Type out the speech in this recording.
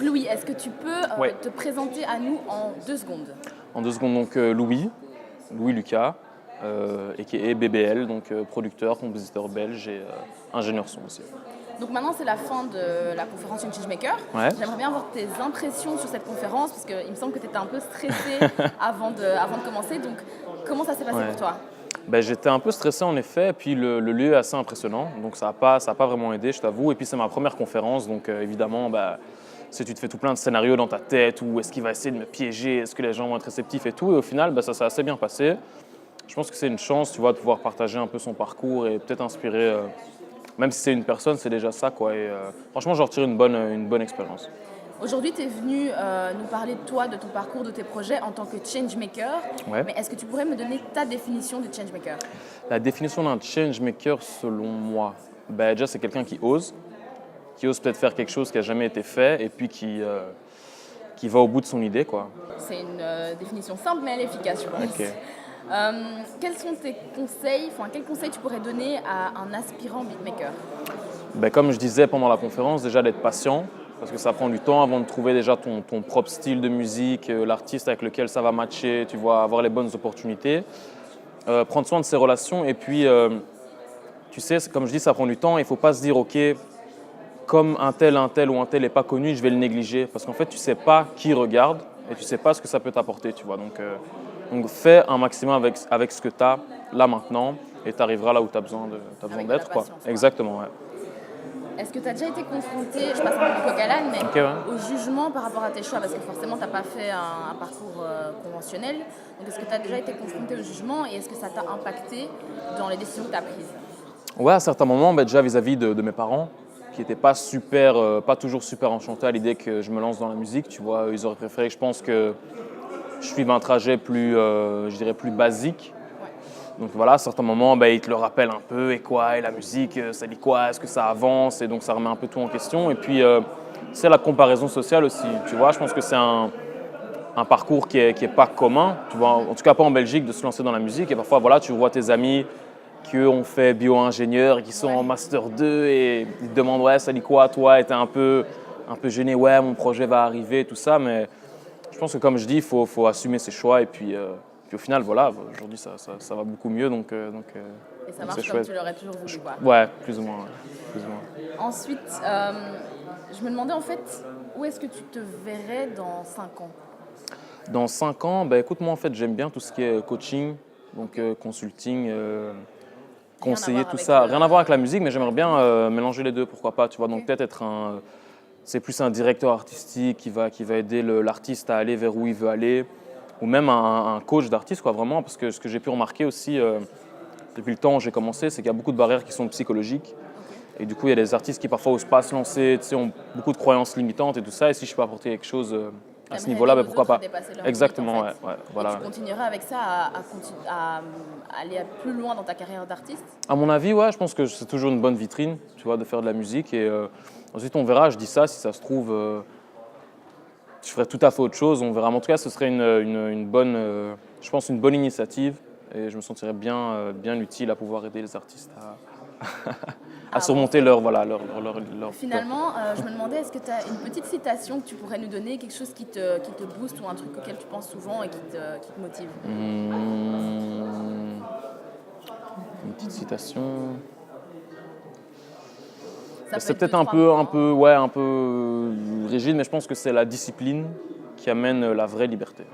Louis, est-ce que tu peux Ouais. te présenter à nous en 2 secondes? En 2 secondes, donc Louis Lucas, a.k.a. BBL, donc producteur, compositeur belge et ingénieur son aussi. Donc maintenant, c'est la fin de la conférence Changemaker. Ouais. J'aimerais bien avoir tes impressions sur cette conférence, parce qu'il me semble que tu étais un peu stressé avant de commencer. Donc, comment ça s'est passé pour toi? J'étais un peu stressé en effet, et puis le lieu est assez impressionnant, donc ça a pas vraiment aidé, je t'avoue. Et puis c'est ma première conférence, donc évidemment, si tu te fais tout plein de scénarios dans ta tête, ou est-ce qu'il va essayer de me piéger, est-ce que les gens vont être réceptifs et tout, et au final, ça s'est assez bien passé. Je pense que c'est une chance, tu vois, de pouvoir partager un peu son parcours et peut-être inspirer, même si c'est une personne, c'est déjà ça, quoi. Et franchement, j'en retire une bonne expérience. Aujourd'hui, tu es venu nous parler de toi, de ton parcours, de tes projets en tant que changemaker. Ouais. Mais est-ce que tu pourrais me donner ta définition de changemaker? La définition d'un changemaker, selon moi, déjà, c'est quelqu'un qui ose peut-être faire quelque chose qui n'a jamais été fait et puis qui va au bout de son idée, quoi. C'est une définition simple, mais elle est efficace, je pense. Ok. Quels sont tes conseils, quels conseils tu pourrais donner à un aspirant beatmaker? Comme je disais pendant la conférence, déjà d'être patient, parce que ça prend du temps avant de trouver déjà ton propre style de musique, l'artiste avec lequel ça va matcher, tu vois, avoir les bonnes opportunités. Prendre soin de ses relations et puis, tu sais, comme je dis, ça prend du temps. Il ne faut pas se dire, ok, comme un tel ou un tel n'est pas connu, je vais le négliger. Parce qu'en fait, tu ne sais pas qui regarde et tu ne sais pas ce que ça peut t'apporter, tu vois. Donc fais un maximum avec ce que tu as là maintenant et tu arriveras là où tu as besoin d'être, quoi. Exactement, ouais. Est-ce que tu as déjà été confronté, je passe un peu du coq à l'âne, mais Ok, ouais. au jugement par rapport à tes choix? Parce que forcément, tu n'as pas fait un parcours conventionnel. Donc, est-ce que tu as déjà été confronté au jugement et est-ce que ça t'a impacté dans les décisions que tu as prises? Ouais, à certains moments, déjà vis-à-vis de mes parents, qui n'étaient pas toujours super enchantés à l'idée que je me lance dans la musique, tu vois. Ils auraient préféré que je pense que je suive un trajet plus, je dirais, plus basique. Donc voilà, à certains moments, ils te le rappellent un peu, et quoi, et la musique, ça dit quoi, est-ce que ça avance? Et donc ça remet un peu tout en question. Et puis, c'est la comparaison sociale aussi, tu vois. Je pense que c'est un parcours qui est pas commun, tu vois, en tout cas pas en Belgique, de se lancer dans la musique. Et parfois, voilà, tu vois tes amis qui eux ont fait bio-ingénieur et qui sont en master 2 et ils te demandent, ouais, ça dit quoi, toi? Et t'es un peu gêné, ouais, mon projet va arriver, tout ça. Mais je pense que, comme je dis, il faut assumer ses choix. Et puis au final, voilà, aujourd'hui, ça va beaucoup mieux. Et ça marche comme tu l'aurais toujours voulu, quoi. Ouais, plus ou moins. Ouais. Plus ou moins. Ensuite, je me demandais en fait, où est-ce que tu te verrais dans 5 ans? Dans 5 ans, écoute, moi, en fait, j'aime bien tout ce qui est coaching, donc consulting, conseiller, tout ça. Rien à voir avec la musique, mais j'aimerais bien mélanger les deux, pourquoi pas, tu vois. Donc peut-être c'est plus un directeur artistique qui va aider l'artiste à aller vers où il veut aller, ou même un coach d'artiste, quoi, vraiment. Parce que ce que j'ai pu remarquer aussi depuis le temps où j'ai commencé, c'est qu'il y a beaucoup de barrières qui sont psychologiques. Et du coup, il y a des artistes qui parfois n'osent pas se lancer, tu sais, ont beaucoup de croyances limitantes et tout ça. Et si je peux apporter quelque chose à ce niveau-là, pourquoi pas. Exactement, ouais, voilà. Et tu continueras avec ça à aller plus loin dans ta carrière d'artiste? À mon avis, ouais, je pense que c'est toujours une bonne vitrine, tu vois, de faire de la musique. Et ensuite, on verra, je dis ça, si ça se trouve, je ferai tout à fait autre chose. On verra. Mais en tout cas, ce serait une bonne, je pense, une bonne initiative. Et je me sentirais bien utile à pouvoir aider les artistes à surmonter leur. Finalement, je me demandais, est-ce que tu as une petite citation que tu pourrais nous donner, quelque chose qui te booste ou un truc auquel tu penses souvent et qui te motive? Une petite citation. C'est peut-être un peu rigide, mais je pense que c'est la discipline qui amène la vraie liberté.